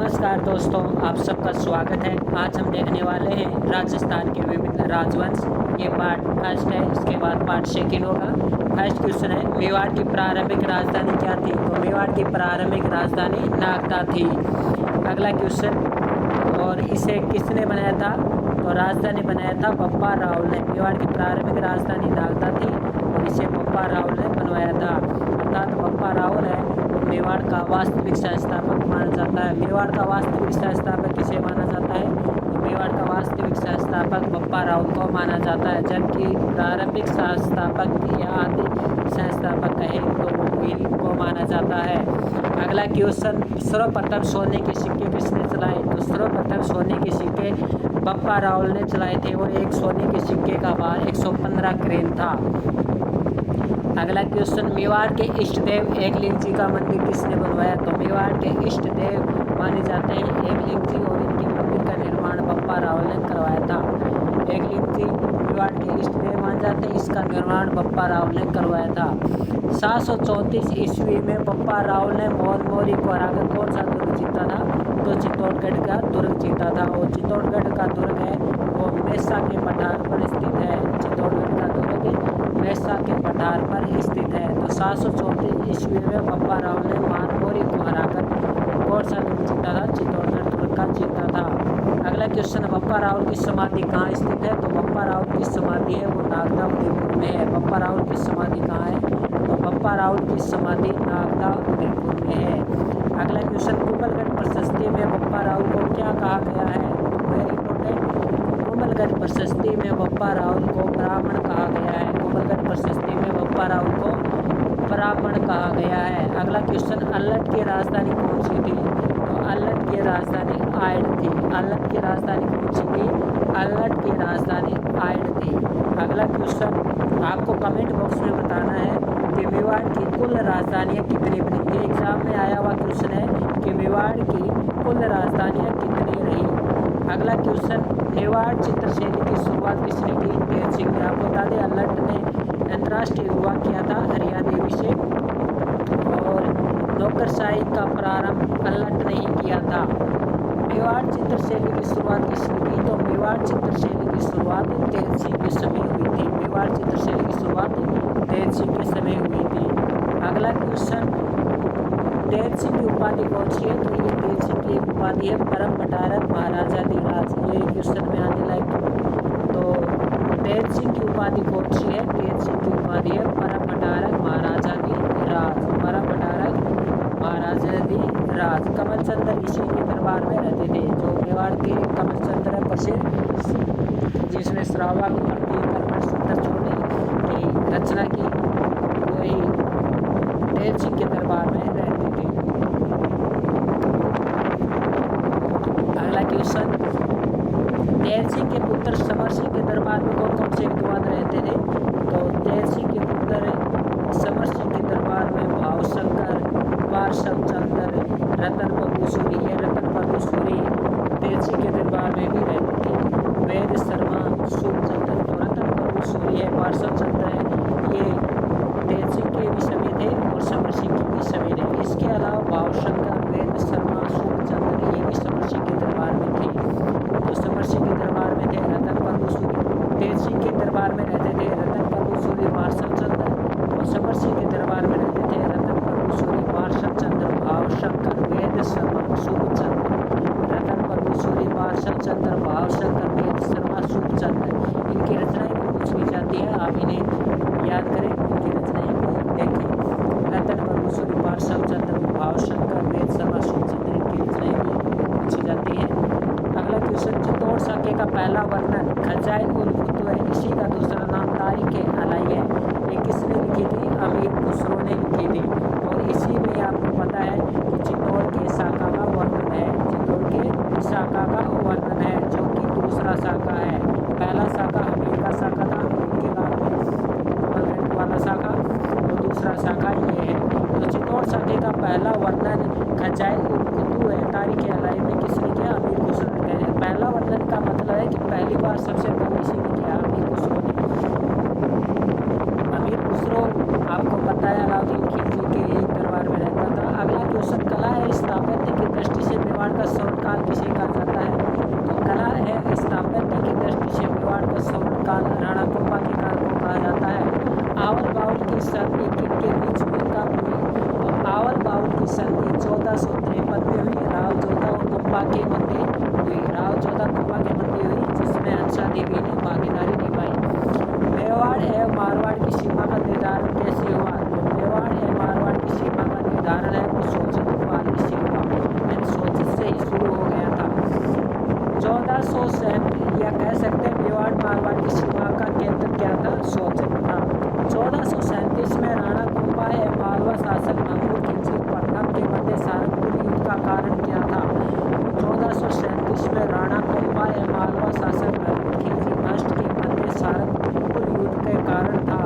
नमस्कार दोस्तों, आप सबका स्वागत है। आज हम देखने वाले हैं राजस्थान के विभिन्न राजवंश। ये पार्ट फर्स्ट है, इसके बाद पार्ट सेकंड होगा। फर्स्ट क्वेश्चन है, मेवाड़ की प्रारंभिक राजधानी क्या थी? तो मेवाड़ की प्रारंभिक राजधानी नागदा थी। अगला क्वेश्चन, और इसे किसने बनाया था? तो राजधानी बनाया था बप्पा राव ने। मेवाड़ की प्रारंभिक राजधानी नागदा थी और इसे बप्पा राव ने बनवाया था। अर्थात बप्पा राव है मेवाड़ का वास्तविक संस्थापक माना जाता है। मेवाड़ का वास्तविक संस्थापक किसे माना जाता है? तो मेवाड़ का वास्तविक संस्थापक बप्पा राव को माना जाता है, जबकि प्रारंभिक संस्थापक या आदि संस्थापक कहे तो भील को माना जाता है। अगला क्वेश्चन, सर्वप्रथम सोने के सिक्के किसने चलाए? तो सर्वप्रथम सोने के सिक्के बप्पा राव ने चलाए थे और एक सोने के सिक्के का भार 115 ग्राम था। अगला क्वेश्चन, मेवाड़ के इष्ट देव एकलिंग जी का मंदिर किसने बनवाया? तो मेवाड़ के इष्ट देव माने जाते हैं एकलिंग जी और इनके मंदिर का निर्माण बप्पा राव ने करवाया था। एकलिंग जी मेवाड़ के इष्ट देव माने जाते हैं, इसका निर्माण बप्पा राव ने करवाया था। 734 ईस्वी में बप्पा राव ने मोरमोरी को हराकर कौन सा दुर्ग जीता था? तो चित्तौड़गढ़ का दुर्ग जीता था। और चित्तौड़गढ़ का दुर्ग है वो मेसा के पठार पर स्थित है। चित्तौड़गढ़ का दुर्ग मेसा के पठार पर स्थित है। तो 734 ईस्वी में बप्पा राव ने मोरमोरी को हराकर कौन सा दुर्ग जीता था? चित्तौड़गढ़ दुर्ग का जीता था। अगला क्वेश्चन, बप्पा राव की समाधि कहाँ स्थित है? तो बप्पा राव की समाधि है वो नागदा उदयपुर में है। बप्पा राव की समाधि कहाँ है? तो बप्पा राव की समाधि नागदा उदयपुर में है। अगला क्वेश्चन, कुंभलगढ़ प्रशस्ति में बप्पा राव को क्या कहा गया है? वेरी इंपॉर्टेंट, कुंभलगढ़ प्रशस्ति में बप्पा राव को ब्राह्मण कहा गया है। कुंभलगढ़ प्रशस्ति में बप्पा राव को ब्राह्मण कहा गया है। अगला क्वेश्चन, अल्लट की राजधानी कौन सी थी? तो अल्लट की राजधानी आयड थी। अल्लट की राजधानी कौन सी थी? अल्लट की राजधानी आयड थी। अगला क्वेश्चन, आपको कमेंट बॉक्स में बताना है कि मेवाड़ की कुल राजधानियाँ कितनी बनी? ये एग्जाम में आया हुआ क्वेश्चन है कि मेवाड़ की कुल राजधानियाँ कितनी रही। अगला क्वेश्चन, मेवाड़ चित्रशैली की शुरुआत किसने की? तेज सिंह ने। आपको बता दें अल्लट ने अंतर्राष्ट्रीय विवाह किया था हरिया देवी से और नौकरशाही का प्रारंभ अल्लट ने ही किया था। मेवाड़ चित्रशैली की शुरुआत किसने की? तो मेवाड़ चित्रशैली की शुरुआत तेज सिंह के समय हुई थी। मेवाड़ चित्रशैली की शुरुआत तेज सिंह के समय हुई थी। अगला क्वेश्चन, तेज सिंह की उपाधि कौन सी है? तो ये तेज सिंह की उपाधि है परम पटारक महाराजाधिराज। ये क्वेश्चन में आने लायक। तो तेज सिंह की उपाधि कौन सी है? तेज सिंह की उपाधि है परम पटारक महाराजाधिराज। परम पटारक महाराजाधिराज। कमलचंद्र इसी के दरबार में रहते थे। जो मेवाड़ के कमलचंद्र प्रसिद्ध, जिसने श्रावक प्रतिक्रमण सुंदर छोड़ने की रचना की, वही तेज सिंह के दरबार में रहते थे। अगला क्वेश्चन, तेज सिंह के पुत्र समर सिंह के दरबार में कौन कौन से विद्वान रहते थे? तो तेज सिंह के पुत्र समर सिंह के दरबार में भावशंकर, वार्षव चंद्र, रतन प्रभु सूरी। ये रतन प्रभु सूरी तेज सिंह के दरबार में भी रहते थे। वेद शर्मा, सूर्यचंद्र। तो रतन प्रभु सूरी है, वार्षव चंद्र है, ये तेज सिंह के भी समय थे और समर सिंह के भी समय थे। इसके अलावा भावशंकर, वेद शर्मा, सूर्यचंद्र ये भी समर सिंह के दरबार में थे। तो समर सिंह के दरबार में थे रतन प्रभु सूरी। तेज सिंह के दरबार में रहते थे रतन प्रभु सूरी, वार्षव चंद्र। और समर सिंह के दरबार में रहते थे रतन प्रभु सूरी, वार्षव चंद्र, भावशंकर, वेद शर्मा, सूर्यचंद्र। रतन प्रभु सूरी, वार्षव चंद्र, भावशंकर, वेद शर्मा, सूर्यचंद्र। इनकी रचनाएं भी पूछ ली जाती है, आप इन्हें याद करें, इनकी रचनाएं भी देखें। रतन प्रभु सूरी, वार्षव चंद्र, भावशंकर, वेद शर्मा, सूर्यचंद्र, इनकी रचनाएं भी पूछी जाती है। अगला क्वेश्चन, चित्तौड़ साके का पहला वर्णन खजाई उल फुतुह है, इसी का दूसरा नाम तारीख अलाई है। ये किसने लिखी थी? अमीर खुसरो ने लिखी थी। और इसी में आपको पता है कि चित्तौड़ के शाखा का वर्णन है। चित्तौड़ के शाखा का वर्णन है, जो कि दूसरा शाखा है। पहला शाखा अमीर का शाखा था, अमीर के बाद में वाला शाखा, और दूसरा शाखा ये है। तो चित्तौड़ शाखे का पहला वर्णन खजाई उल फुतुह है तारीख अलाई में किसने किया? अमीर खुसरो ने किया। पहला वर्णन का मतलब है कि पहली बार सबसे पहले इसी ने किया, अमीर खुसरो ने। अमीर खुसरो आपको पता है अलाउद्दीन खिलजी के एक दरबार में रहता था। अगला क्वेश्चन, कला है स्थापत्य की दृष्टि से मेवाड़ का किसे कहा जाता है? तो कला एवं स्थापत्य की दृष्टि से मेवाड़ का स्वर्ण काल राणा कुंभा के काल को कहा जाता है। आवल बावल की संधि किनके बीच में कब हुई? तो आवल बावल की संधि 1453 में हुई। राव जोधा और कुंभा के मध्य हुई। राव जोधा कुंभा के मध्य हुई, जिसमें हंसा देवी ने भागीदारी निभाई। मेवाड़ एवं मारवाड़ की सीमा का निर्धारण कैसे हुआ? तो मेवाड़ एवं मारवाड़ की सीमा का निर्धारण है वो सोचत वाली से हुआ, यानी सोचत से ही शुरू हो गया था। 1437 या कह सकते हैं मेवाड़ मारवाड़ की सीमा का केंद्र क्या था? सोचत था। 1437 में राणा कुंभा एवं मालवा शासक महमूद खिलजी प्रथम के मध्य सारंगपुर युद्ध का कारण क्या था? 1437 में राणा कुंभा एवं मालवा शासक महमूद खिलजी नष्ट के मध्य सारंगपुर युद्ध के कारण था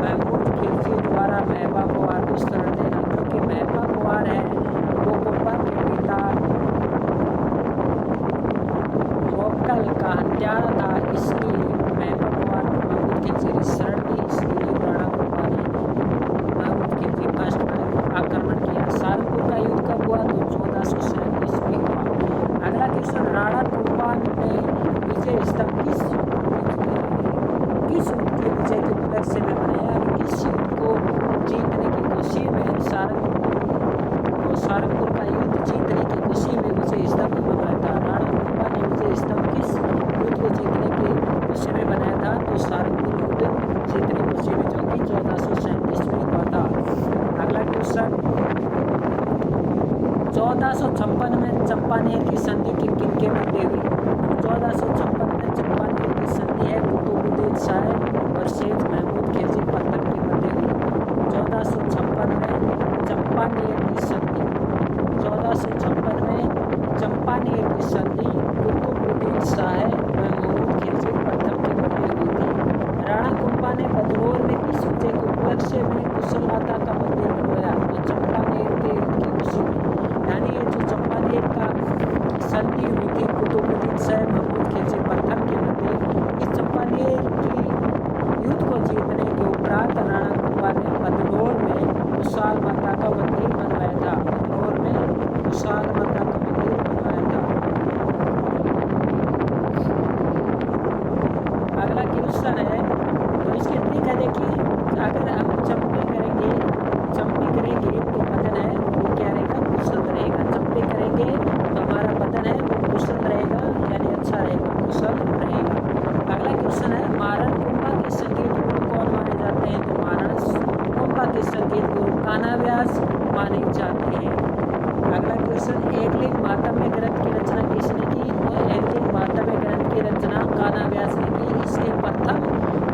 महमूद खिलजी द्वारा महबा कुंवर को शरण देना, क्योंकि महबा कुंवर है वो कुंभा के पिता मोक्कल का हत्यारा था, इसलिए महबा कुंवर को महमूद खिलजी ने शरण दी। इसलिए राणा कुंभा ने महमूद खिलजी फर्स्ट पर आक्रमण किया। सारंगपुर का युद्ध कब हुआ? तो 1437 में हुआ। अगला क्वेश्चन, राणा कुंभा ने विजय स्तंभ किस युद्ध के विजय के उपलक्ष्य में बनाया? किस युद्ध को जीतने की खुशी में सारंगपुर का युद्ध जीतने की खुशी में विजय स्तंभ बनाया था? राणा कुंभा ने विजय स्तंभ किस युद्ध को जीतने की खुशी में बनाया था? तो सारंगपुर युद्ध जीतने की खुशी में, जो कि 1437 में हुआ था। अगला क्वेश्चन, 1456 में चंपानेर की संधि किन के मध्य हुई? 1456 में चंपानेर की संधि है कुतुबुद्दीन शाह और शेख महमूद खिलजी प्रथम के मध्य हुई। 1456 में चंपानेर की संधि 1456 में चंपानेर की संधि कुतुबुद्दीन शाह व महमूद खिलजी प्रथम के मध्य हुई थी। राणा कुंभा ने बदनौर में किस विजय के उपलक्ष्य में कुशल माता का मंदिर बनवाया? तो चंपानेर के युद्ध की खुशी में, यानी ये जो चंपानेर का संधि हुई थी कुतुबुद्दीन शाह महमूद खिलजी प्रथम के मध्य, इस चंपानेर की युद्ध को जीतने के उपरांत राणा कुंभा ने बदनौर में कुशाल माता का मंदिर बनवाया था। बदनौर में कुशाल माता का मंदिर बनवाया था। अगला क्वेश्चन है, तो इसकी ट्रिक है, देखिए अगर हम चंपी करेंगे तो बदन है वो क्या रहेगा? कुशल रहेगा। चंपी करेंगे तो हमारा बदन है वो कुशल रहेगा, यानी अच्छा रहेगा, कुशल रहेगा। अगला क्वेश्चन है, मारण कुंभा के संगीत गुरु कौन माने जाते हैं? तो मारण कुंभा के संगीत गुरु कान्हा व्यास माने जाते हैं। अगला क्वेश्चन, एकलिंग मातम्य ग्रंथ की रचना किसने की? तो एकलिंग मातम्य ग्रंथ की रचना कान्हा व्यास ने की। इसके प्रथम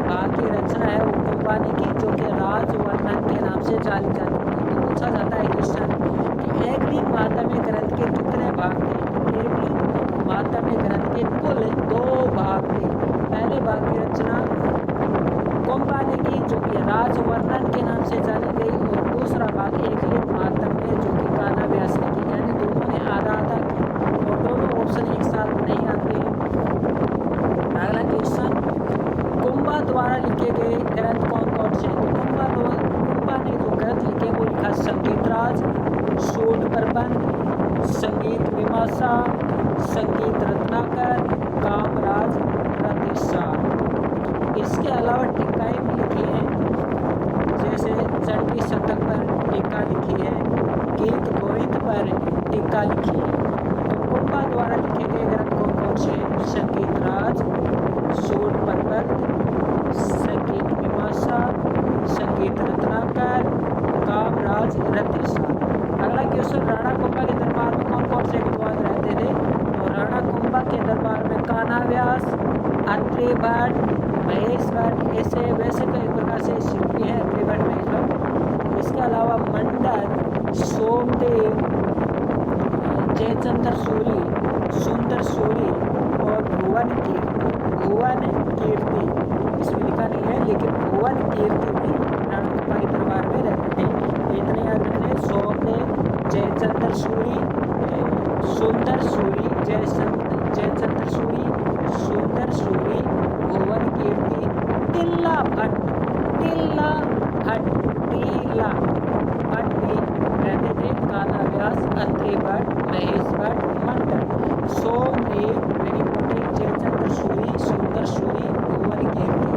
भाग की रचना है वो कुंभा ने की, जो कि राजवर्धन के नाम से जानी जाती है। तो पूछा जाता है क्वेश्चन कि एकलिंग मातम्य ग्रंथ के कितने भाग थे? एकलिंग मातम्य ग्रंथ के कुल 2 भाग थे। पहले भाग की रचना कुंभा ने की, जो कि राजवर्धन के नाम से जानी गई, और दूसरा भाग एकलिंग मातम्य जो कि कान्हा व्यास ने की, यानी दोनों ने आधा आधा की, और दोनों ऑप्शन एक साथ नहीं आते हैं। अगला क्वेश्चन, कुंभा द्वारा लिखे गए ग्रंथ कौन कौन से? तो कुंभा ने जो ग्रंथ लिखे वो लिखा संगीत राज, शोध प्रबंध, संगीत मीमांसा, संगीत रत्नाकर, कामराज रतिसार। इसके अलावा टीकाएँ भी लिखी हैं, जैसे चंडी शतक पर टीका लिखी है, गीत गोविंद पर टीका लिखी है। तो कुंभा द्वारा लिखे गए ग्रंथ कौन कौन से? संगीत राज, शोध प्रबंध, संगीत मीमांसा, संगीत रत्नाकर, कामराज रतिसार। अगला क्वेश्चन, राणा कुंभा के दरबार में कौन कौन से विद्वान रहते थे? तो राणा कुंभा के दरबार में कान्हा व्यास, अत्रि भट्ट, महेश भट्ट, ऐसे वैसे तो एक प्रकार से शिल्पी है अत्रि भट्ट, महेश भट्ट। इसके अलावा मंडन, सोमदेव, जयचंद्र सूरी, सुंदर सूरी और भुवन कीर्ति, इसमें लिखा नहीं है, लेकिन भुवन कीर्ति भी राणा कुंभा के दरबार में रहते थे। इतने याद रखने, सोमदेव, जयचंद्र सूरी, सुंदर सूरी, जयचंद्र सूरी, सुंदर सूरी, भुवन कीर्ति, तिल्ला भट्ट भी रहते थे। कान्हा व्यास, अत्रि भट्ट, महेश भट्ट, मंडन। सोमदेव वेरी इंपॉर्टेंट, जयचंद्र सूरी, सुंदर सूरी, कुंवर कीर्ति।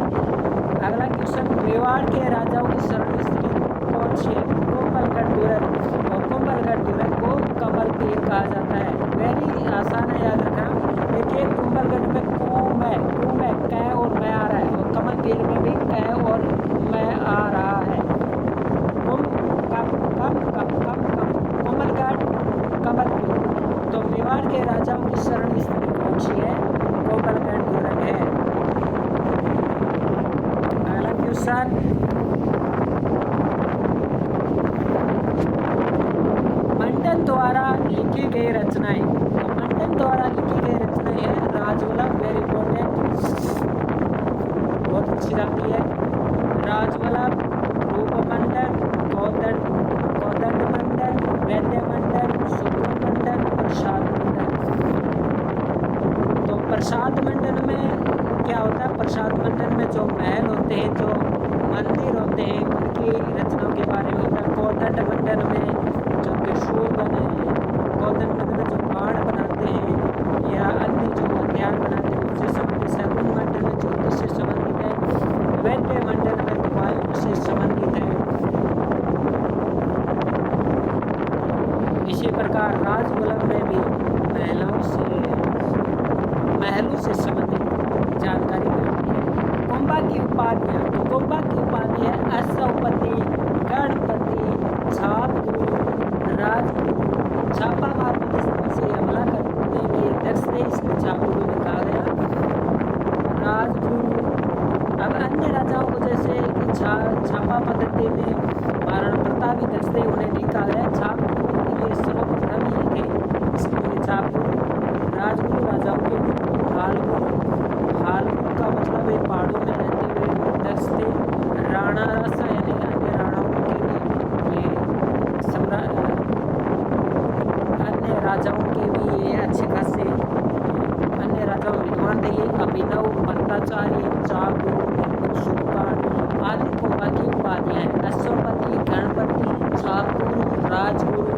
अगला क्वेश्चन, मेवाड़ के राजाओं की सरल स्त्री कौन सी है? कोमलगढ़ तुरंत, और कोमलगढ़ तुरंत को कमल तीर कहा जाता है। वेरी आसान है, याद रखना। देखिए कुंभलगढ़ में कुम है, कै और मैं आ रहा है, और कमल तीर में भी कै और मैं आ रहा है। कुम कम कम कम कम कम, कोमलगढ़ कमल तीर। तो मेवाड़ के राजाओं की शरण स्त्री कौन सी है? कोमलगढ़ तुरंत है। अगला क्वेश्चन, मंडन द्वारा लिखी गई रचनाएं। मंडन द्वारा लिखी गई रचनाएं है राजवल्लभ, वेरी इंपॉर्टेंट, बहुत अच्छी जाती है। राजवल्लभ, रूपमंडन, कौदंड मंडन, वैद्य मंडन, सुब्रम मंडन, प्रसाद मंडन। तो प्रसाद मंडन में क्या होता है? प्रसाद मंडन में जो महल होते हैं, जो मंदिर होते हैं, उनकी रचनाओं के बारे में होता है। कौदंड मंडन में जो त्रिशूल बने हैं, कौदंड मंडन में जो बाण बनाते हैं या अन्य जो हथियार बनाते हैं उससे संबंधित। शगुन मंडन में ज्योतिष से संबंधित है। वैद्य मंडन में दवाइयों से संबंधित है। इसी प्रकार राजवल्लभ में भी महलों से संबंधित जानकारी मिलती है। कुंभा की उपाधियाँ, तो कुंभा की उपाधि है अश्वपति, गणपति, छापगुरु, राजगुरु। छापा मार से हमला करने में दक्ष थे, इसलिए छापगुरु ने कहा गया। राजगुरु। अब अन्य राजाओं को जैसे कि छापा पद्धति में महाराणा प्रताप भी दक्ष थे, उन्हें नहीं कहा गया। छापगुरु ये सर्वप्रथम ही थे, इसलिए छापगुरु। राजगुरु राजाओं के गुरु। हालगुरु का मतलब है पहाड़ों में रहते हुए दक्ष थे। राणा रासा यानी अन्य राणाओं के भी ये अन्य राजाओं के भी ये अच्छे खासे अन्य राजाओं विद्वान थे। ये अभिनव, भट्टाचार्य, चापगुरु, सुल्तान आदि कुंभा की उपाधियाँ हैं। अश्वपति, गणपति, छापगुरु, राजगुरु,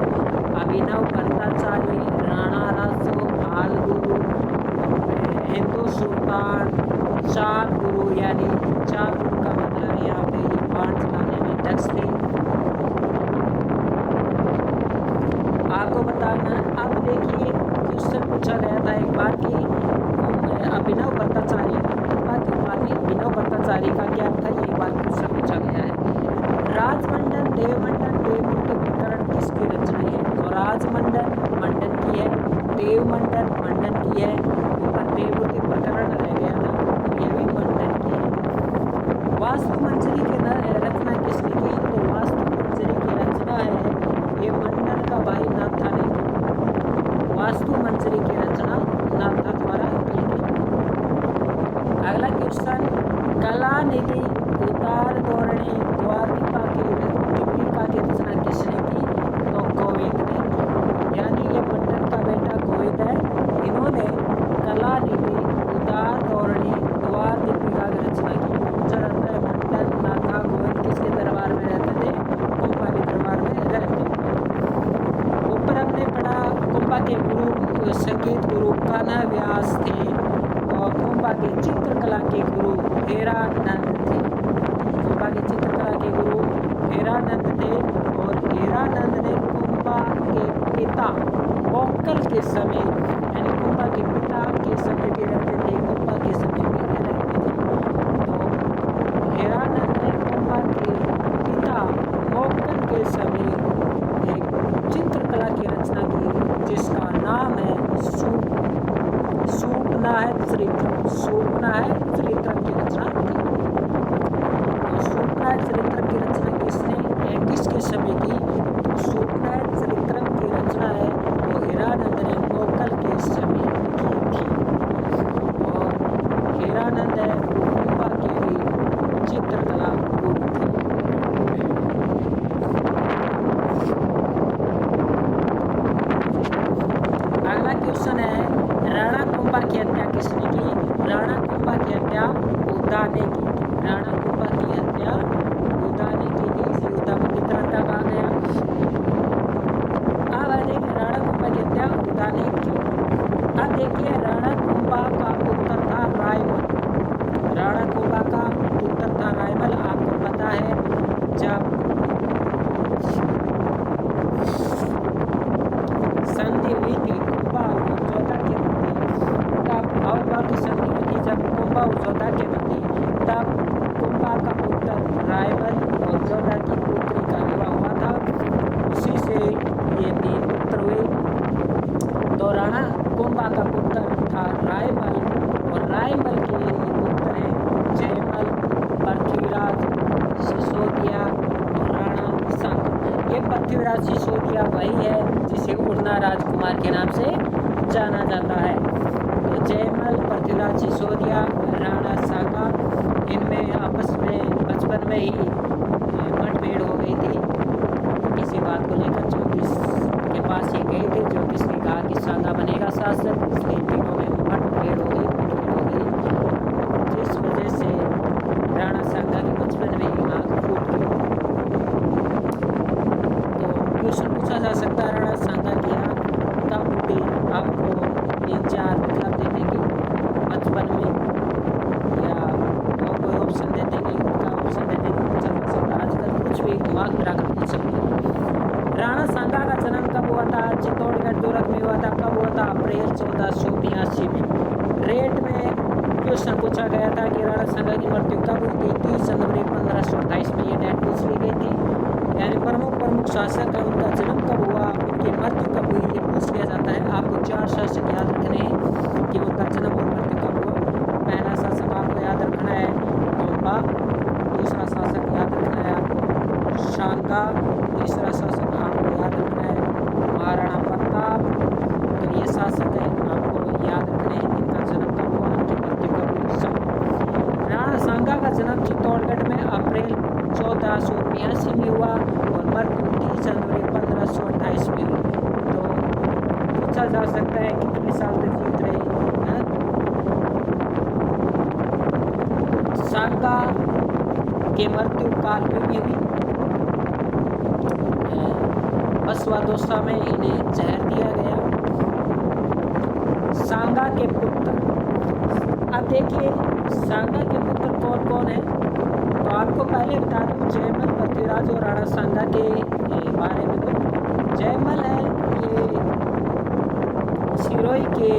अभिनव, भट्टाचार्य, राणा रासो, हालगुरु, हिंदू सुल्तान, चापगुरु यानी चापगुरु का मतलब यहाँ पे ये बाण चलाने में दक्ष थे। आपको बताना, अब देखिए क्वेश्चन पूछा गया था एक बार कि अभिनव भट्टाचार्य, अभिनव भट्टाचार्य का क्या था, ये बार क्वेश्चन पूछा गया है। राजमंडन, देवमंडन, देवमूर्ति प्रकरण किसकी रचना है? तो राजमंडन मंडन की है, देवमंडन मंडन की है, ऊपर देवमूर्ति प्रकरण रह गया था, तो ये भी मंडन की है। वास्तु मंजरी की रचना किसने की? तो वास्तु मंजरी की रचना है ये मंडन का भाई नाथा ने की। वास्तु मंजरी की रचना नाथा द्वारा की गई। अगला क्वेश्चन, कलानिधि, उदार धोरणी, द्वारदीपिका की रचना किसने की? तो गोविंद ने की, यानी ये मंडन का बेटा गोविंद है। इन्होंने कलानिधि, उदार धोरणी, द्वारदीपिका की रचना की। पूछा जाता है मंडन, नाथा, गोविंद किसके दरबार में रहते थे? कुंभा के दरबार में रहते थे। ऊपर हमने पढ़ा कुंभा के गुरु संगीत गुरु कान्हा व्यास थे, और कुंभा के चित्रकला के गुरु हेरानंद थे। कुंभा के चित्रकला के गुरु हेरानंद थे, और हेरानंद ने कुंभा के पिता मोक्कल के समय, यानी कुंभा के पिता के समय भी रहते थे, कुंभा के समय भी रहते थे। तो हेरानंद ने कुंभा के पिता मोक्कल के समय एक चित्रकला की रचना की, जिसका नाम है सूपनाहत चरित्रम की रचना की। तो सूपनाहत चरित्रम की रचना किसके समय की? तो सूपनाहत चरित्रम की रचना है वो हेरानंद ने मोक्कल के समय की थी, और हेरानंद है कुंभा के भी चित्रकला गुरु थे। अगला क्वेश्चन है, राणा कुंभा की हत्या किसने की? राणा कुंभा की हत्या उदा ने की। राणा कुंभा की हत्या उदा ने की थी, इसलिए उदा को कितना हत्या कहा गया। अब देखिए राणा कुंभा की हत्या उदा ने की। अब देखिए राणा कुंभा का उत्तर था रायमल। राणा कुंभा का उत्तर था रायमल। आपको पता है जब संधि हुई थी कुंभा और जोधा के मध्य, तब और बाकी संधि हुई थी जब कुंभा और जोधा के मध्य, तब कुंभा का पुत्र रायमल और जोधा की पुत्री का विवाह हुआ था। उसी से ये 3 पुत्र हुए। तो राणा कुंभा का पुत्र था रायमल और रायमल के ये पुत्र हैं जयमल, पृथ्वीराज, सिसोदिया और राणा सांगा। ये पृथ्वीराज सिसोदिया वही है जिसे उड़ना राजकुमार के नाम से जाना जाता है। तो जयमल, पृथ्वीराज सिसोदिया, राणा सांगा, इनमें आपस में बचपन में ही मतभेद हो गई थी किसी बात को लेकर। ज्योतिष के पास ये गए थे, ज्योतिष ने कहा कि सांगा बनेगा शासक, इसलिए तीनों में मतभेद हो गई। जिस वजह से राणा सांगा के बचपन में ही आँख फूट गई। तो क्वेश्चन पूछा जा सकता है राणा सांगा की आँख कब फूटी? आपको 3-4 मतलब दे देंगे बचपन में, या और कोई ऑप्शन दे देंगे, उनका ऑप्शन दे देंगे, पूछा जा सकता है। आजकल कुछ भी दिमाग में रखकर पूछ सकते हैं। राणा सांगा का जन्म कब हुआ था? चित्तौड़गढ़ दुर्ग में हुआ था। कब हुआ था? अप्रैल 1482 में। रेट में क्वेश्चन पूछा गया था कि राणा सांगा की मृत्यु कब हुई थी? 30 जनवरी 1528 में ये डेट पूछ ली गई थी। यानी प्रमुख शासक है, उनका जन्म कब हुआ, उनकी मृत्यु कब हुई, ये पूछ लिया जाता है। आपको 4 शासक याद रखने हैं कि उनका जन्म और मृत्यु कब हुआ। पहला शासक आपको याद रखना है कुंभा, दूसरा शासक याद रखना है आपको सांगा, तीसरा शासक आपको याद रखना है महाराणा प्रताप। तो ये शासक है, आपको याद रखने हैं इनका जन्म कब हुआ, इनकी मृत्यु कब हुई। सब राणा सांगा का जन्म चित्तौड़गढ़ में अप्रैल 1482 में हुआ और मृत्यु 30 जनवरी 1528 में हुई। तो पूछा जा सकता है कितने साल तक जीत रहे हैं। सांगा की मृत्यु काल में भी हुई। बसवादोसा में इन्हें जहर दिया गया। सांगा के पुत्र, अब देखिए सांगा के पुत्र कौन कौन है। तो आपको पहले बता दूं जयमल, पृथ्वीराज और राणा सांगा के बारे में। तो जयमल है ये सिरोही के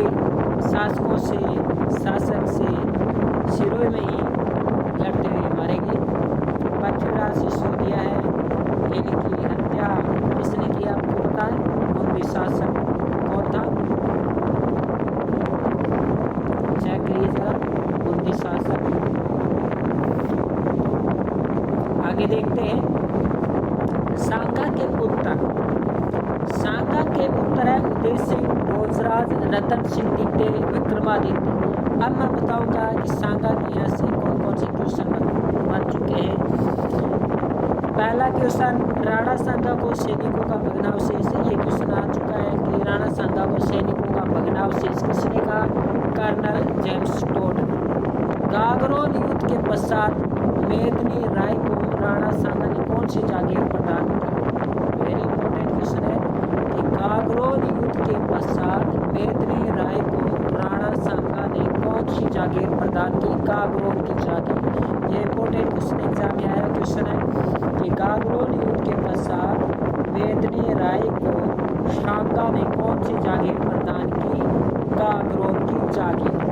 शासकों से, शासक से सिरोही में ही लड़ते हुए मारे गए। पृथ्वीराज सिसोदिया है, इनकी हत्या किसने की आपको पता है? कुंभी शासक कौन था? चेक लीजिएगा, कुंभी शासक। आगे देखते हैं सांगा के पुत्र। सांगा के पुत्र है उदय सिंह, भोजराज, रतन सिंह द्वितीय, विक्रमादित्य। अब मैं बताऊंगा कि सांगा के यहाँ से कौन कौन से क्वेश्चन बन चुके हैं। पहला क्वेश्चन, राणा सांगा को सैनिकों का भग्नावशेष, ये क्वेश्चन आ चुका है कि राणा सांगा को सैनिकों का भग्नावशेष किसने कहा? Colonel James Tod. गागरोन युद्ध के पश्चात मेदिनी राय को राणा सांगा ने कौन सी जागीर प्रदान की? वेरी इंपॉर्टेंट क्वेश्चन है कि गागरोन युद्ध के पश्चात मेदिनी राय को राणा सांगा ने कौन सी जागीर प्रदान की? गागरोन की जागीर। ये इंपॉर्टेंट क्वेश्चन एग्जाम में आया क्वेश्चन है कि गागरोन युद्ध के पश्चात मेदिनी राय को सांगा ने कौन सी जागीर प्रदान की? गागरोन की जागीर।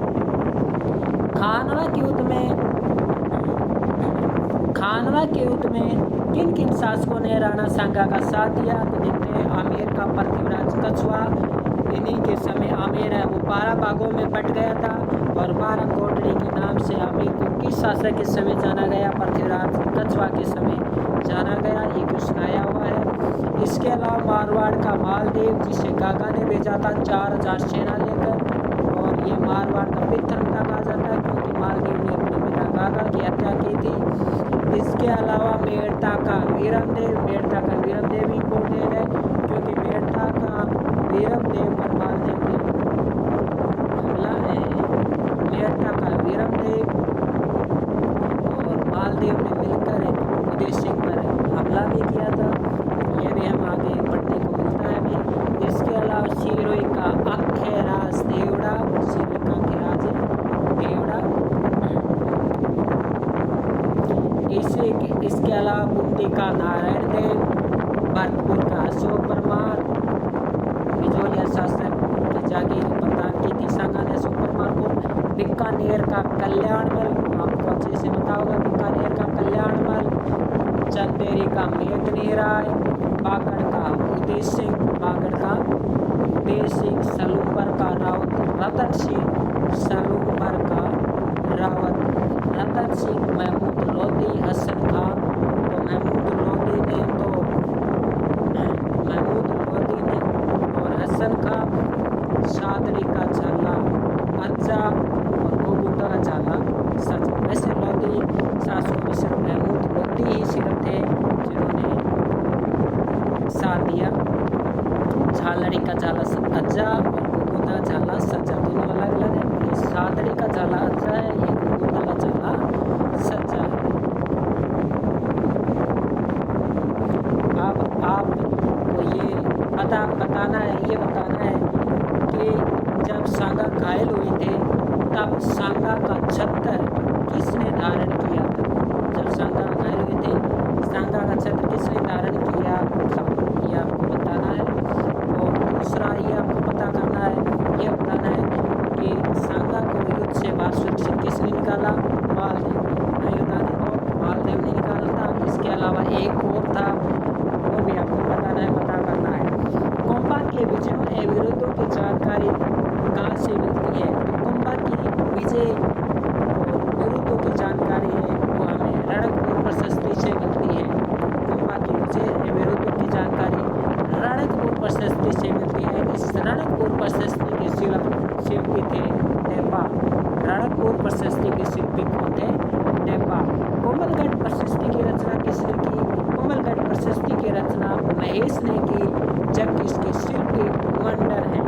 खानवा के युद्ध में किन किन शासकों ने राणा सांगा का साथ दिया? तो देखते हैं आमेर का पृथ्वीराज कछवा। इन्हीं के समय आमेर है वो 12 भागों में बट गया था और 12 कोटड़ी के नाम से आमेर को किस शासक के समय जाना गया? पृथ्वीराज कछवा के समय जाना गया। ये क्वेश्चन आया हुआ है। इसके अलावा मारवाड़ का मालदेव, जिसे गागा ने भेजा था 4000 सेना लेकर, और ये मारवाड़ का पितर कहा जाता है क्योंकि मालदेव ने अपने पिता गागा की हत्या की थी। इसके अलावा मेड़ता का वीरमदेव, मेड़ता का वीरमदेव भी इंपॉर्टेंट है क्योंकि मेड़ता का वीरमदेव पर मालदेव ने हमला है। मेड़ता का वीरमदेव और मालदेव ने मिलकर उदय सिंह पर हमला भी किया था। यह भी हम आगे पढ़ने को मिलता है अभी। इसके अलावा सिरोही का अखेराज देवड़ा, प्रशासन की जागीर प्रदान की थी संघा ने सुपरमल को। बीकानेर का कल्याण मल, आपको अच्छे से पता होगा बीकानेर का कल्याण मल, चंदेरी का मेदनी राय, बागड़ का उदय सिंह, बागड़ का उदय सिंह, सलूपर का रावत रतन सिंह, सलूपर का रावत रतन सिंह, महमूद लोधी, हसन खां। तो महमूद लोधी ने और हसन खां, शादरी का झाला अज्जा और गोगुंदा का झाला सच। वैसे लोधी शासकों में सिर्फ महमूद लोधी ही सिर्फ थे जिन्होंने साथ दिया। झालड़ी का झाला अज्जा और गोगुंदा झाला सज्जा, दोनों अलग अलग है। ये सादड़ी का झाला अज्जा है, ये गोगुंदा का झाला सज्जा है। अब आपको ये बताना है कि जब सांगा घायल हुए थे तब सांगा का छत्र किसने धारण किया था। जब सांगा घायल हुए थे सांगा का छत्र किसने धारण किया था, ये आपको बताना है। और दूसरा ये आपको पता करना है, ये बताना है कि सांगा को युद्ध से बाहर सुरक्षित किसने निकाला, मालदेव। मैं बता दें मालदेव ने निकाला था। इसके अलावा एक और था, वो भी आपको बताना है, पता करना है। कोम्बा के विजयों एवं विरोधों की जानकारी कहाँ से मिलती है। तो कोम्बा की विजय और विरोधों की जानकारी है वो हमें रणकपुर प्रशस्ति से मिलती है। कोम्बा की विजय एवं विरोधों की जानकारी रणकपुर प्रशस्ति से मिलती है। इस रणकपुर प्रशस्ति के शिल्पी थे नेपाल। रणकपुर प्रशस्ति के शिल्पी कौन थे, नेपाल। कोमलगढ़ प्रशस्ति की रचना किसने की, कोमलगढ़ प्रशस्ति की रचना महेश ने की, जबकि इसके शिल्पी मंडन है।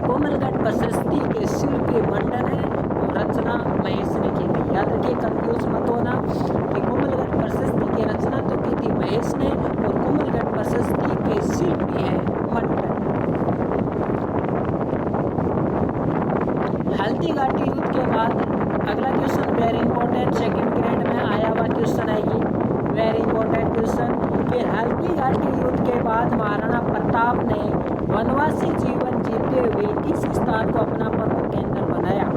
कोमलगढ़ प्रशस्ति के शिल्पी मंडन है और रचना महेश ने की थी। याद रखिए, कंफ्यूज मत होना कि कोमलगढ़ प्रशस्ति की रचना तो की थी महेश ने और कोमलगढ़ प्रशस्ति के शिल्पी है मंडन। हल्दी घाटी युद्ध के बाद अगला question very important, second grade में आया हुआ क्वेश्चन है ये, वेरी इंपॉर्टेंट क्वेश्चन कि हल्दी घाटी युद्ध के बाद महाराणा प्रताप ने वनवासी जीवन जीते हुए किस स्थान को अपना प्रमुख केंद्र बनाया।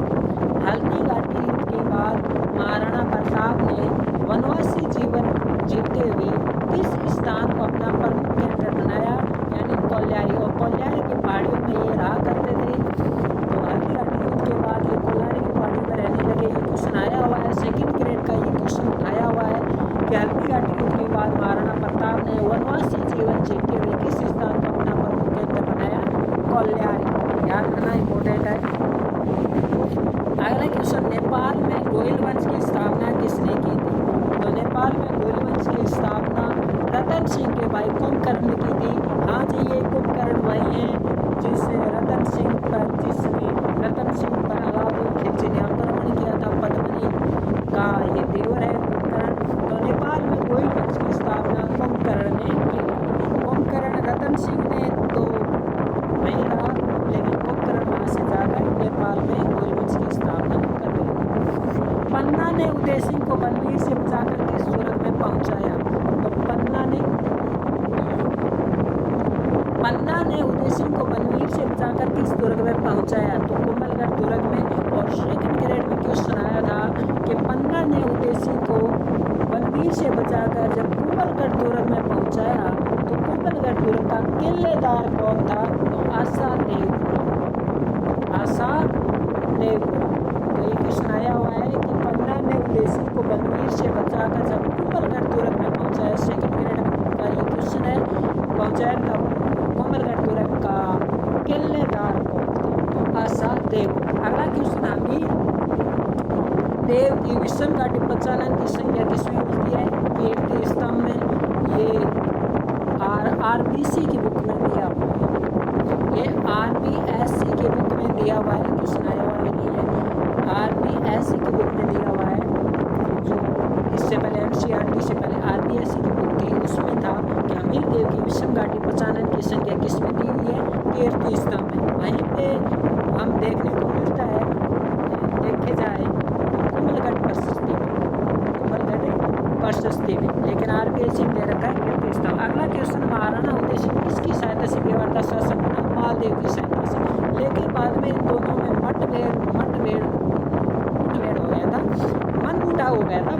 हल्दी घाटी युद्ध के बाद महाराणा प्रताप ने वनवासी जीवन जीते हुए किस स्थान को अपना प्रमुख केंद्र बनाया, यानी कोल्यारी। और कोल्यारी की पहाड़ियों में ये रहा करते थे। तो हल्दी घाटी युद्ध के बाद ये कोल्यारी की पहाड़ियों में रहने लगे। ये क्वेश्चन आया हुआ है, सेकंड ग्रेड का ये क्वेश्चन आया हुआ है कि हल्दी घाटी युद्ध के बाद महाराणा प्रताप ने वनवासी जीवन जीते हुए किस स्थान को अपना प्रमुख केंद्र बनाया, कोल्यारी। याद रखना इंपॉर्टेंट है। अगला क्वेश्चन, नेपाल में गोयल वंश की स्थापना किसने की थी। तो नेपाल में गोयल वंश की स्थापना रतन सिंह के भाई कुंभकर्ण ने की थी। हाँ जी, ये कुंभकर्ण वही हैं जिसने रतन सिंह पर अलाउद्दीन खिलजी ने आक्रमण किया था। पद्मिनी का ये देवर है कुंभकर्ण। तो नेपाल में गोयल वंश की स्थापना कुंभकर्ण ने की। कुंभकर्ण रतन सिंह ने तो नहीं रहा, लेकिन कुंभकर्ण वहाँ से जाकर नेपाल में गोयल वंश की स्थापना कर दी। पन्ना ने उदय सिंह को बनवीर से बचाकर किस सूरत में पहुंचाया। तो पन्ना ने उदय सिंह को बनवीर से बचाकर किस दुर्ग में पहुंचाया। तो कोमलगढ़ दुर्ग में। और सेकंड ग्रेड में क्वेश्चन आया था कि पन्ना ने उदय सिंह को बनवीर से बचाकर जब कोमलगढ़ दुर्ग में पहुंचाया तो कोमलगढ़ दुर्ग का किलेदार कौन था। तो आशा देवपुरा। तो ये क्वेश्चन आया हुआ है कि पन्ना ने उदय सिंह को बनवीर से बचाकर जब कोमलगढ़ दुर्ग में पहुंचाया, सेकंड ग्रेड का ये क्वेश्चन है, पहुंचाया तब कोमलगढ़ दुर्ग का किलेदार कौन था। तो आशा देवपुरा। अगला क्वेश्चन हमें देव की विषम घाटी प्रचालन की संख्या किसमें मिलती है, कीर्ति स्तंभ में। ये आरबीसी की बुक में दिया हुआ है, ये आरबीएससी की बुक में दिया हुआ है, क्वेश्चन आया हुआ नहीं है, आरबीएससी की बुक में दिया हुआ है। जो इससे पहले एनसीईआरटी से पहले आरबीएससी की बुक थी, उसमें था कि अमीर देव की विषम घाटी प्रचालन की संख्या किसमें दी हुई है, कीर्ति स्तंभ में। वहीं पे हम देखने को मिलता है, देखे जाए तो कोमलगढ़ प्रशस्ति में, लेकिन आरबीएससी में दे रखा है कीर्ति स्तंभ। अगला क्वेश्चन, महाराणा उदय सिंह किसकी सहायता से मेवाड़ का शासक बना मालदेव की सहायता से। लेकिन बाद में इन दोनों में मतभेद हो गया था,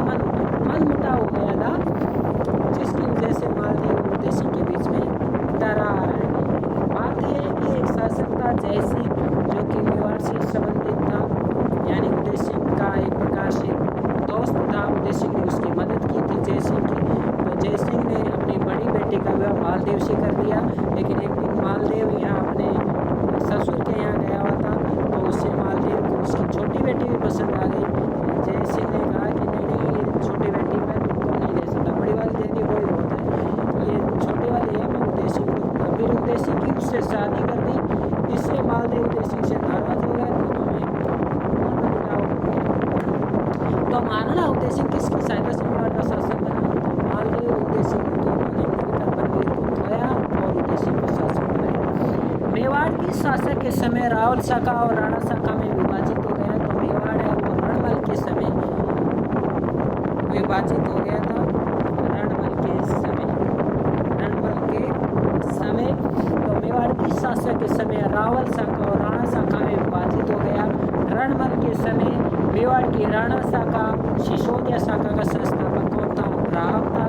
मनमुटाव हो गया था, जिसकी वजह से मालदेव और उदय सिंह के बीच में दरार है। बात यह है कि एक शासक था जय सिंह, जो कि मेवाड़ से संबंधित था, यानी उदय सिंह का एक प्रकार से दोस्त था। उदय सिंह ने उसकी मदद की थी जय सिंह की। तो जय सिंह ने अपनी बड़ी बेटी का विवाह मालदेव से कर दिया। लेकिन एक दिन मालदेव यहाँ अपने ससुर के यहाँ गया हुआ था, तो उससे मालदेव को उसकी छोटी बेटी भी पसंद आ गई। जय सिंह ने कहा कि नहीं, ये छोटी बेटी मैं तुमको नहीं दे सकता, बड़ी वाली दे दी वही बहुत है, ये छोटी वाली है, मैं उदय सिंह को। फिर उदय सिंह की उससे शादी कर दी। इससे मालदेव उदय सिंह से नाराज हो गया, दोनों में मनमुटाव हो गया। तो महाराणा उदय सिंह किसकी सहायता से मेवाड़ का शासक बना? मालदेव उदय सिंह दोनों ने मिलकर बलबीर को खोया और उदय सिंह को शासक बनाया। मेवाड़ की शासक के समय रावल शाखा और राणा शाखा में विभाजित हो गया। तो मेवाड़ है वो रणमल के समय विभाजित हो गया था, रणमल के समय। तो मेवाड़ की शासक के समय रावल शाखा और राणा शाखा में विभाजित हो गया। रणमल के समय मेवाड़ की राणा शाखा सिसोदिया शाखा का संस्थापक कौन था? राव था।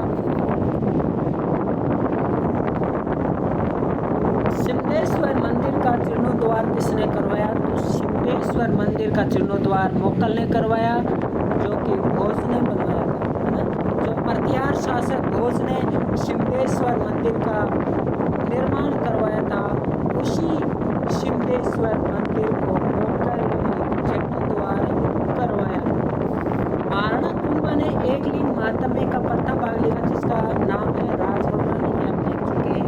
सिद्धेश्वर मंदिर का जीर्णोद्धार किसने करवाया? तो सिद्धेश्वर मंदिर का जीर्णोद्धार मोकल ने करवाया, जो कि भोज ने बनवाया था, है ना। जो प्रतिहार शासक भोज ने सिद्धेश्वर मंदिर का निर्माण करवाया था, उसी सिद्धेश्वर मंदिर को मोकल ने जीर्णोद्धार करवाया। महाराणा कुंभा ने एक लीन महात्म्य का प्रथम भाग लिया, जिसका नाम है राजभवन, ये हम देख चुके हैं।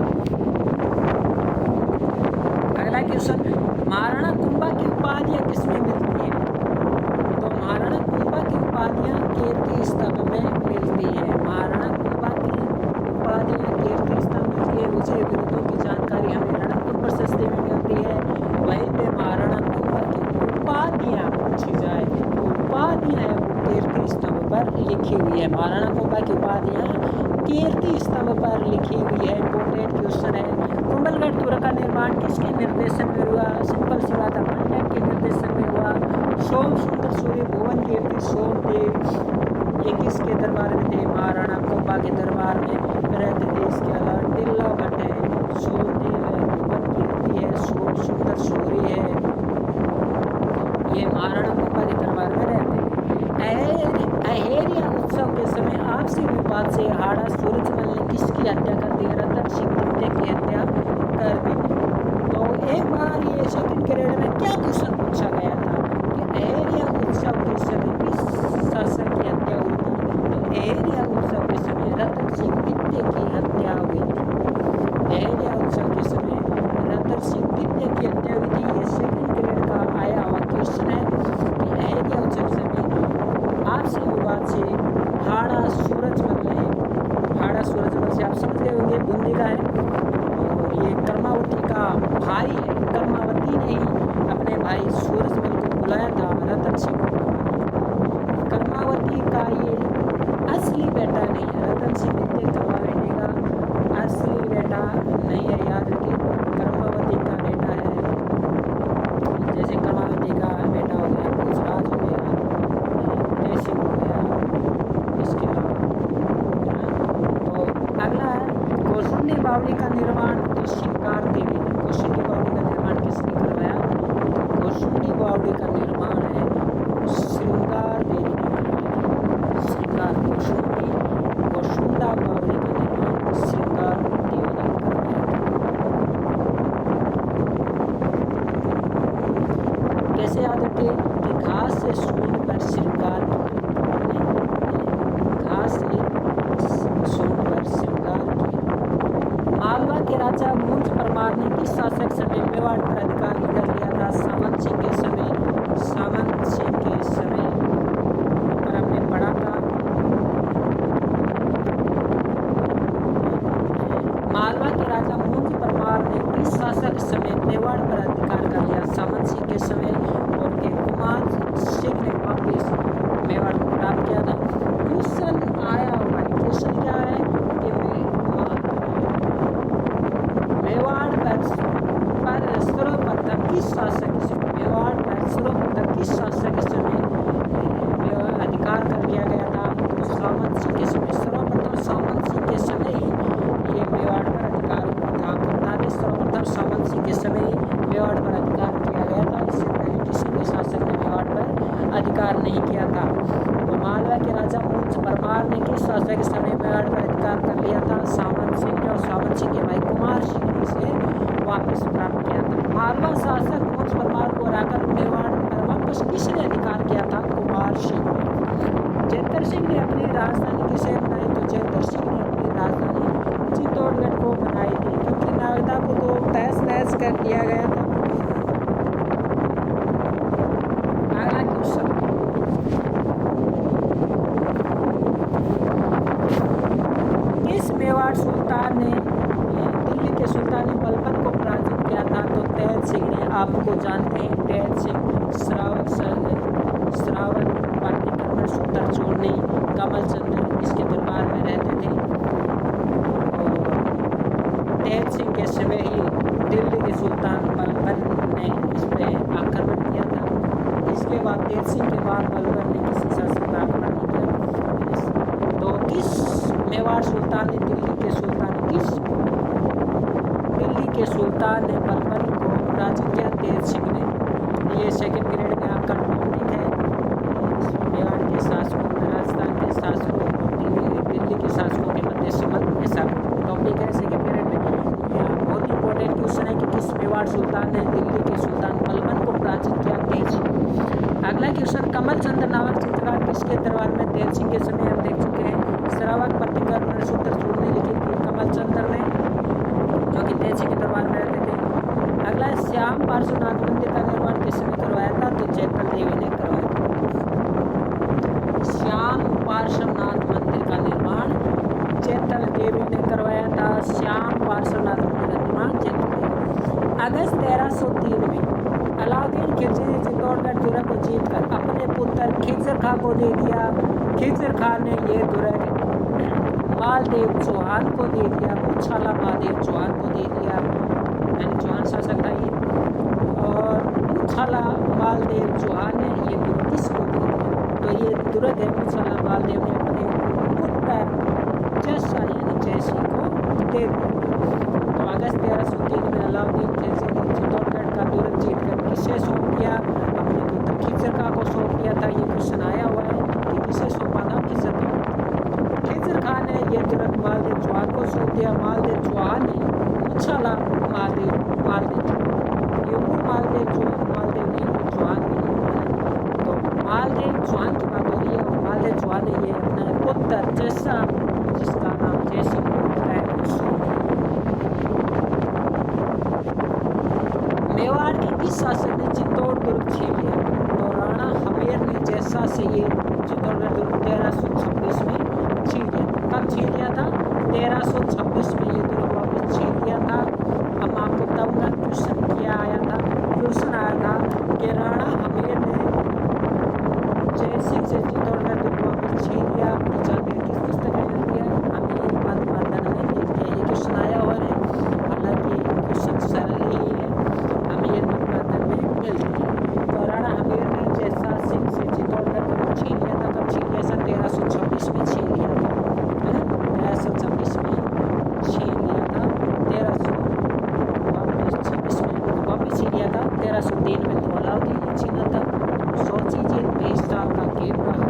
अगला क्वेश्चन, महाराणा कुंभा की उपाधियां किसमें मिलती है? तो महाराणा कुंभा की उपाधियां कीर्ति स्तंभ में मिलती है। महाराणा कुंभा की उपाधियां कीर्ति स्तंभ मिलती है। विजय विरुद्धों की जानकारी हमें रणकुंभ प्रशस्ति में मिलती है। वहीं पे महाराणा कुंभा की उपाधियां पूछी जाए तो उपाधियां है वो कीर्ति स्तंभ पर लिखी हुई है। महाराणा कुंभा की उपाधियां कीर्ति स्तंभ पर लिखी हुई है। इंपोर्टेंट क्वेश्चन है। कुंभलगढ़ दुर्ग का निर्माण किसके निर्देशन में हुआ? सिंपल सी बात है, मंडन के निर्देशन में हुआ। सोम सुंदर सूर्य भुवन कीर्ति सोमदेव ये किसके दरबार में थे? महाराणा कुंभा के दरबार में रहते थे। इसके अलावा टिल्ला भट्ट है, सोमदेव है, भुवन कीर्ति है, सोम सुंदर सूर्य है, ये महाराणा कुंभा के दरबार में रहते थे। अहेरिया उत्सव के समय आपसी विवाद से हाड़ा सूरजमल ने किसकी हत्या कर दी? रतन सिंह द्वितीय की हत्या कर दी। तो एक बार ये सेकंड ग्रेड में क्या क्वेश्चन पूछा गया था कि अहेरिया उत्सव के समय किस शासक की हत्या हुई थी? तो अहेरिया उत्सव के समय रतन सिंह द्वितीय की हत्या हुई थी। अहेरिया उत्सव के समय रतन सिंह द्वितीय की हत्या हुई थी। ये सेकंड ग्रेड का आया हुआ क्वेश्चन है कि अहेरिया उत्सव से आपसी विवाद से हाड़ा सूरजमल से आप समझ गए होंगे बूंदी का है, और ये कर्मावती का भाई है। कर्मावती ने ही अपने भाई सूरजमल को बुलाया था रतन सिंह को। कर्मावती का ये असली बेटा नहीं है, रतन सिंह द्वितीय कर्मा बेटे का असली बेटा नहीं है, याद रखिए। कर्मावती का बेटा है, जैसे कर्मावती का बेटा हो गया गुजरात हो गया, जयसिंह हो गया, इसके अलावा। तो अगला है कौशुंडी बावड़ी का निर्माण तो श्रृंगार देवी ने। कौशुंडी बावड़ी का निर्माण किसने करवाया? तो कौशुंडी बावड़ी का निर्माण है श्रृंगार देवी ने करवाया। श्रृंगार कौशुंडा बावड़ी का निर्माण श्रृंगार देवी ने करवाया। कैसे याद रखिए कि घास से सूंड पर श्रृंगार किया, घास से सूंड पर श्रृंगार किया। मालवा के राजा मुंज परमार ने किस शासक समय मेवाड़ पर अधिकार कर लिया था? सामंत सिंह के समय। सामंत सिंह के समय पर हमने पढ़ा था। मालवा के राजा मुंज परमार ने किस शासक समय मेवाड़ पर अधिकार कर लिया? सामंत सिंह के समय। और के किस शासक इस मेवाड़ पर सर्वप्रथम किस शासक इस समय अधिकार कर लिया गया था? तो सामंत सिंह के समय, सर्वप्रथम सामंत सिंह के समय ही ये मेवाड़ पर अधिकार हुआ था। आपको बता दें सर्वप्रथम सामंत सिंह के समय ही मेवाड़ पर अधिकार किया गया था। इससे पहले किसी भी शासक ने मेवाड़ पर अधिकार नहीं किया था। तो मालवा के राजा मुंज परमार ने किस शासक के समय मेवाड़ पर अधिकार कर लिया था? सामंत सिंह ने, और सामंत सिंह के भाई कुमार सिंह ने इसे वापस प्राप्त किया था। मालवा शासक मुंज परमार को हराकर मेवाड़ पर वापस किसने अधिकार किया था? कुमार सिंह। जैतर सिंह ने अपनी राजधानी किसे बनाई? तो जैतर सिंह ने अपनी राजधानी चित्तौड़गढ़ को बनाई थी, क्योंकि नागदा को तो तहस नहस कर दिया गया था। अगला क्वेश्चन, किस मेवाड़ सुल्तान ने दिल्ली के सुल्तान बलबन को पराजित किया था? तो तैयब सिंह ने। आपको जानते हैं तैयब सिंह श्रावण पाटलिकर्मण सूतर चूर्णी कमलचंद्र इसके दरबार में रहते थे। और तैयब सिंह के समय ही दिल्ली के सुल्तान बलबन ने इस पर आक्रमण किया था। इसके बाद तैयब सिंह के बाद बलबन ने किसी शासक पर आक्रमण नहीं किया। तो किस मेवाड़ सुल्तान ने दिल्ली के सुल्तान ने बलबन को पराजित किया? तैयब सिंह ने। ये सेकंड ग्रेड में आपका टॉपिक है। मेवाड़ के शासकों, राजस्थान के शासकों और दिल्ली के शासकों के मध्य संबंध, ऐसा टॉपिक है सेकंड ग्रेड में। यह बहुत इंपॉर्टेंट क्वेश्चन है कि किस मेवाड़ सुल्तान ने दिल्ली के सुल्तान बलबन को पराजित किया? तैयब सिंह। अगला क्वेश्चन, कमलचंद्र नामक चित्रकार किसके दरबार में? तैयब सिंह के समय हम देख चुके हैं। श्रावक पाटलिकर्मण सूत्र चूर्णी लिखी थी कमलचंद्र ने, जो कि तैयब सिंह के दरबार में रहते थे। अगला, श्याम पार्श्वनाथ मंदिर का निर्माण किसने करवाया था? तो जयपाल देवी ने करवाया था। श्याम पार्श्वनाथ मंदिर का निर्माण जयपाल देवी ने करवाया था। श्याम पार्श्वनाथ मंदिर का निर्माण जयपाल देवी। अगस्त 1303 में अलाउद्दीन खिलजी ने चित्तौड़गढ़ दुर्ग को जीतकर अपने पुत्र खिज्र खां को दे दिया। खिज्र खां ने ये दुर्ग मालदेव चौहान को दे दिया। मुछाला महादेव चौहान को दे दिया, यानी चौहान शासक था ये। और मुछाला मालदेव चौहान ने ये दुर्ग किसको दे दिया? तो ये दुर्ग है मुछाला मालदेव ने अपने पुत्र जैसा यानी जयसिंह को दे दिया। तो अगस्त 1303 में अलाउद्दीन खिलजी ने चित्तौड़गढ़ का दुर्ग जीतकर किसे सौंप दिया? अपने पुत्र खिज्र खां को सौंप दिया था। ये क्वेश्चन आया हुआ है कि किसे सौंपा था? खिज्र खां। खिज्र खां ने ये तुरंत मालदेव चौहान को सौंप दिया। मालदेव चौहान ने मुछाला मालदेव ये वो मालदेव नहीं, वो चौहान भी नहीं। तो मालदेव चौहान की बात हो रही है, और मालदेव चौहान ने ये अपना पुत्र जैसा, जिसका नाम जयसिंह है, मेवाड़ के किस शासक ने चित्तौड़ दुर्ग छीन लिया? तो राणा हमेर ने जैसा से ये चित्तौड़गढ़ दुर्ग 1326 में छीन लिया। कब छीन लिया था? 1326 में ये दुर्ग वापस छीन लिया था। अब मैं आपको बताऊंगा क्वेश्चन क्या आया था। क्वेश्चन आया था कि राणा हमेर ने जयसिंह से चित्तौड़गढ़ दुर्ग वापस छीन लिया। आपको जानकारी किस पुस्तक में मिलती है? हमेर मधुमंथन में मिलती है। ये क्वेश्चन आया हुआ है, हालांकि क्वेश्चन सरल ही है, हमेर मधुमंथन में मिलती है। तो राणा हमेर ने जैसा सिंह से चित्तौड़गढ़ दुर्ग छीन लिया था। कब छीन लिया था? 1326 में छीन लिया था, 1326 में छीन लिया था। 1326 में वापस छीन लिया था। 1303 में तो अलाउद्दीन ने छीना था। सोची जी 20 साल का गेप रहा।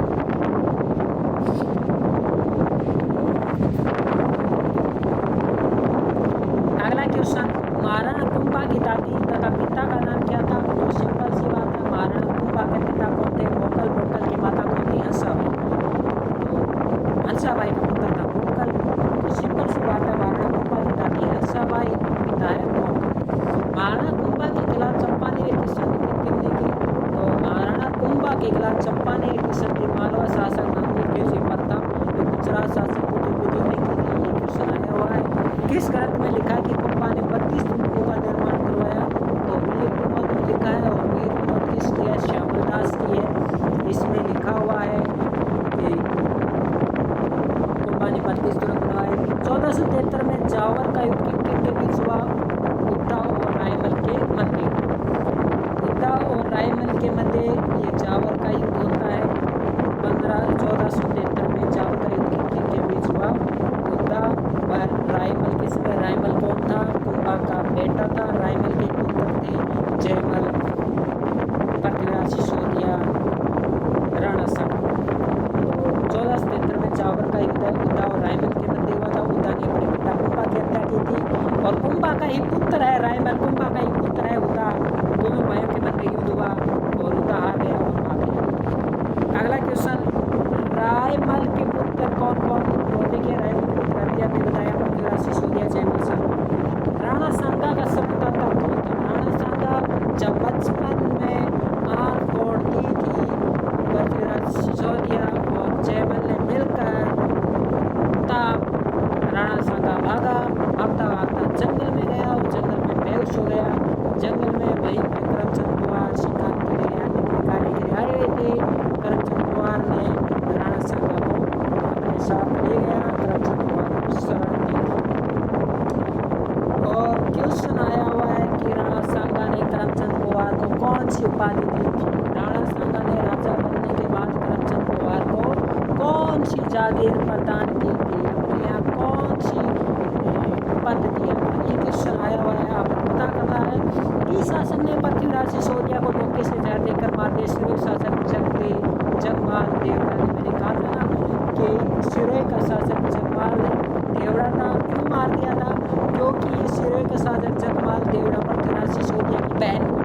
जब बचपन में आँख फोड़ती थी पृथ्वीराज सिसोदिया और जयमल ने मिलकर, तब राणा सांगा भागा, भागता भागता जंगल में गया और जंगल में बेहोश हो गया। जंगल में वही करमचंद पवार शिकार के लिए निकालने के लिए आए थे। करमचंद पवार ने राणा सांगा को अपने साथ ले गया। करमचंद पवार को शरण दी और क्वेश्चन आया हुआ है कि राणा सांगा ने करमचंद पवार को कौन सी उपाधि दी थी। राणा सांगा ने राजा बनने के बाद करमचंद पवार को कौन सी जागीर प्रदान की थी, अपने यहाँ कौन सी पद दिया था, ये क्वेश्चन आया हुआ है। आपको पता करना है कि शासक ने पृथ्वीराज सिसोदिया को धोखे से जहर देकर मार दिया। सिरोही शासक जगमाल देवड़ा ने, मैंने कहा था ना कि सिरोही का शासक जगमाल देवड़ा था। क्यों मार दिया था? क्योंकि सिरोही का शासक जगमाल देवड़ा पृथ्वीराज सिसोदिया की बहन को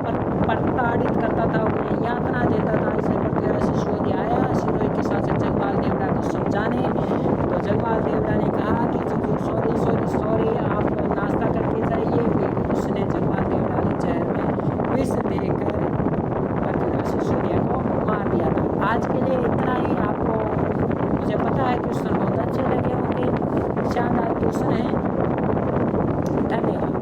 प्रताड़ित करता था, उन्हें यातना देता था। इसलिए पृथ्वीराज सिसोदिया आया सिरोही के शासक जगमाल देवड़ा को समझाने। तो जगमाल देवड़ा ने कहा कि सॉरी आप नाश्ता करके जाइए। फिर उसने जगमाल देवड़ा ने जहर में विष देकर पृथ्वीराज सिसोदिया को मार दिया था। आज के लिए इतना ही। आपको मुझे पता है क्वेश्चन बहुत अच्छे लगे होंगे, शानदार क्वेश्चन है। धन्यवाद।